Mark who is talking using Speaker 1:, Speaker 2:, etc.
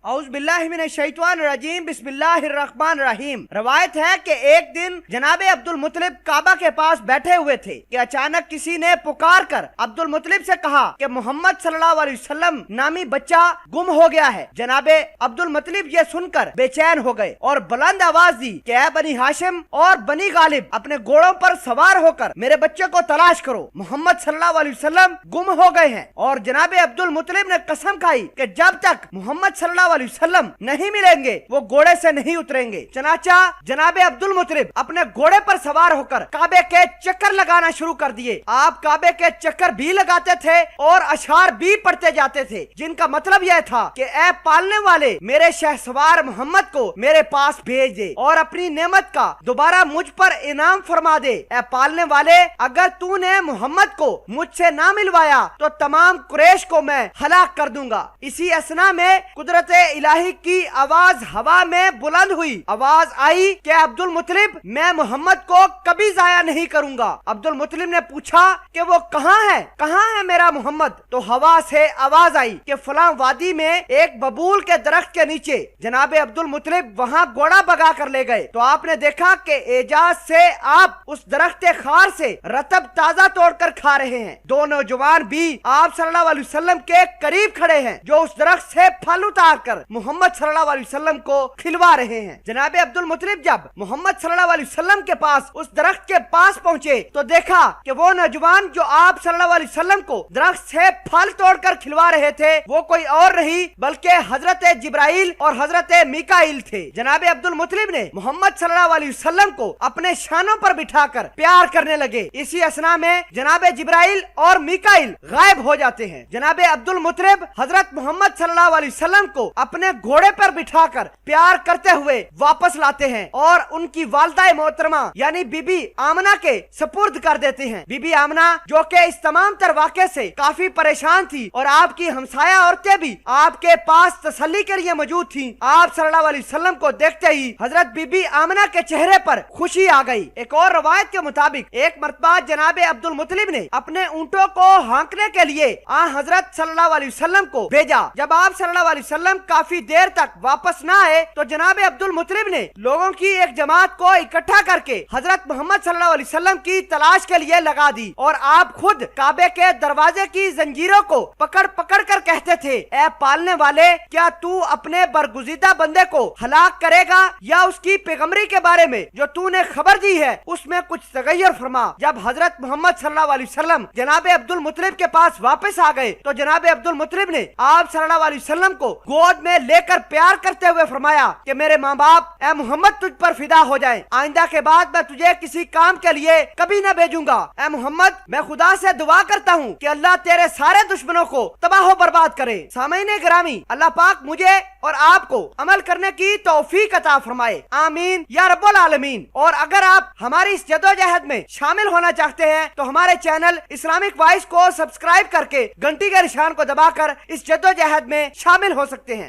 Speaker 1: औज़ुबिल्लाहिमिनश्शैतानिर्रजीम बिस्मिल्लाहिर्रहमानिर्रहीम। रवायत है कि एक दिन जनाब अब्दुल मुत्तलिब काबा के पास बैठे हुए थे कि अचानक किसी ने पुकार कर अब्दुल मुत्तलिब से कहा कि मोहम्मद सल्लल्लाहु अलैहि वसल्लम नामी बच्चा गुम हो गया है। जनाब अब्दुल मुत्तलिब ये सुनकर बेचैन हो गए और बुलंद आवाज दी कि ऐ बनी हाशिम और बनी गालिब, अपने घोड़ों पर सवार होकर मेरे बच्चे को तलाश करो, मोहम्मद सल्लल्लाहु अलैहि वसल्लम गुम हो गए हैं। और जनाब अब्दुल मुत्तलिब ने कसम खाई कि जब तक मोहम्मद सल्लल्लाहु अलैहि वसल्लम नहीं मिलेंगे वो घोड़े से नहीं उतरेंगे। चनाचा जनाब अब्दुल मुत्तलिब अपने घोड़े पर सवार होकर काबे के चक्कर लगाना शुरू कर दिए। आप काबे के चक्कर भी लगाते थे और अशार भी पढ़ते जाते थे, जिनका मतलब यह था कि ऐ पालने वाले, मेरे शहसवार मोहम्मद को मेरे पास भेज दे और अपनी नेमत का दोबारा मुझ पर इनाम फरमा दे। ऐ पालने वाले, अगर तूने मोहम्मद को मुझसे ना मिलवाया तो तमाम कुरैश को मैं हलाक कर दूंगा। इसी असना में कुदरत इलाही की आवाज हवा में बुलंद हुई। आवाज आई कि अब्दुल मुत्तलिब, मैं मोहम्मद को कभी जाया नहीं करूंगा। अब्दुल मुत्तलिब ने पूछा कि वो कहाँ है मेरा मोहम्मद? तो हवा से आवाज आई कि फलां वादी में एक बबूल के दरख्त के नीचे। जनाब अब्दुल मुत्तलिब वहाँ घोड़ा भगा कर ले गए तो आपने देखा कि एजाज से आप उस दरख्त खार से रतब ताजा तोड़कर खा रहे हैं। दो नौजवान भी आप सल्लल्लाहु अलैहि वसल्लम के करीब खड़े हैं जो उस दरख्त से फल उतार कर मोहम्मद सल्लल्लाहु अलैहि वसल्लम को खिलवा रहे हैं। जनाब अब्दुल मुत्तलिब जब मोहम्मद सल्लल्लाहु अलैहि वसल्लम के पास उस दरख्त के पास पहुँचे तो देखा कि वो नौजवान जो आप सल्लल्लाहु अलैहि वसल्लम को दरख्त से फल तोड़कर खिलवा रहे थे वो कोई और नहीं बल्कि हजरत जिब्राइल और हजरत मीकाइल थे। जनाब अब्दुल मुत्तलिब ने मोहम्मद सल्लल्लाहु अलैहि वसल्लम को अपने शानों पर बिठाकर प्यार करने लगे। इसी असना में जनाब जिब्राइल और मीकाइल गायब हो जाते हैं। जनाब अब्दुल मुत्तलिब हजरत मोहम्मद सल्लल्लाहु अलैहि वसल्लम को अपने घोड़े पर बिठाकर प्यार करते हुए वापस लाते हैं और उनकी वालदा मोहतरमा यानी बीबी आमना के सपुर्द कर देते हैं। बीबी आमना जो कि इस तमाम तर वाक़े से काफी परेशान थी और आपकी हमसाया औरतें भी आपके पास तसल्ली के लिए मौजूद थीं। आप सल्लल्लाहु अलैहि वसल्लम को देखते ही हजरत बीबी आमना के चेहरे पर खुशी आ गई। एक और रवायत के मुताबिक एक मर्तबा जनाब अब्दुल मुत्तलिब ने अपने ऊंटों को हाँकने के लिए हजरत सल्लल्लाहु अलैहि वसल्लम को भेजा। जब आप सल्लल्लाहु अलैहि वसल्लम काफी देर तक वापस न आए तो जनाब अब्दुल मुत्तलिब ने लोगों की एक जमात को इकट्ठा करके हजरत मोहम्मद सल्लल्लाहु अलैहि वसल्लम की तलाश के लिए लगा दी और आप खुद काबे के दरवाजे की जंजीरों को पकड़ पकड़ कर कहते थे, ऐ पालने वाले, क्या तू अपने बरगुज़ीदा बंदे को हलाक करेगा या उसकी पैगंबरी के बारे में जो तूने खबर दी है उसमें कुछ तगय्युर फरमा। जब हजरत मोहम्मद सल्लल्लाहु अलैहि वसल्लम जनाब अब्दुल मुत्तलिब के पास वापस आ गए तो जनाब अब्दुल मुत्तलिब ने आप सल्लल्लाहु अलैहि वसल्लम को गोद में लेकर प्यार करते हुए फरमाया कि मेरे माँ बाप ऐ मोहम्मद तुझ पर फिदा हो जाएं। आइंदा के बाद मैं तुझे किसी काम के लिए कभी न भेजूंगा। ऐ मोहम्मद, मैं खुदा से दुआ करता हूँ कि अल्लाह तेरे सारे दुश्मनों को तबाह बर्बाद करे। सामईन गिरामी, अल्लाह पाक मुझे और आपको अमल करने की तौफीक अता फरमाए, आमीन या रब्बुल आलमीन। और अगर आप हमारी इस जदोजहद में शामिल होना चाहते हैं तो हमारे चैनल इस्लामिक वॉइस को सब्सक्राइब करके घंटी के निशान को दबाकर इस जदोजहद में शामिल हो सकते हैं।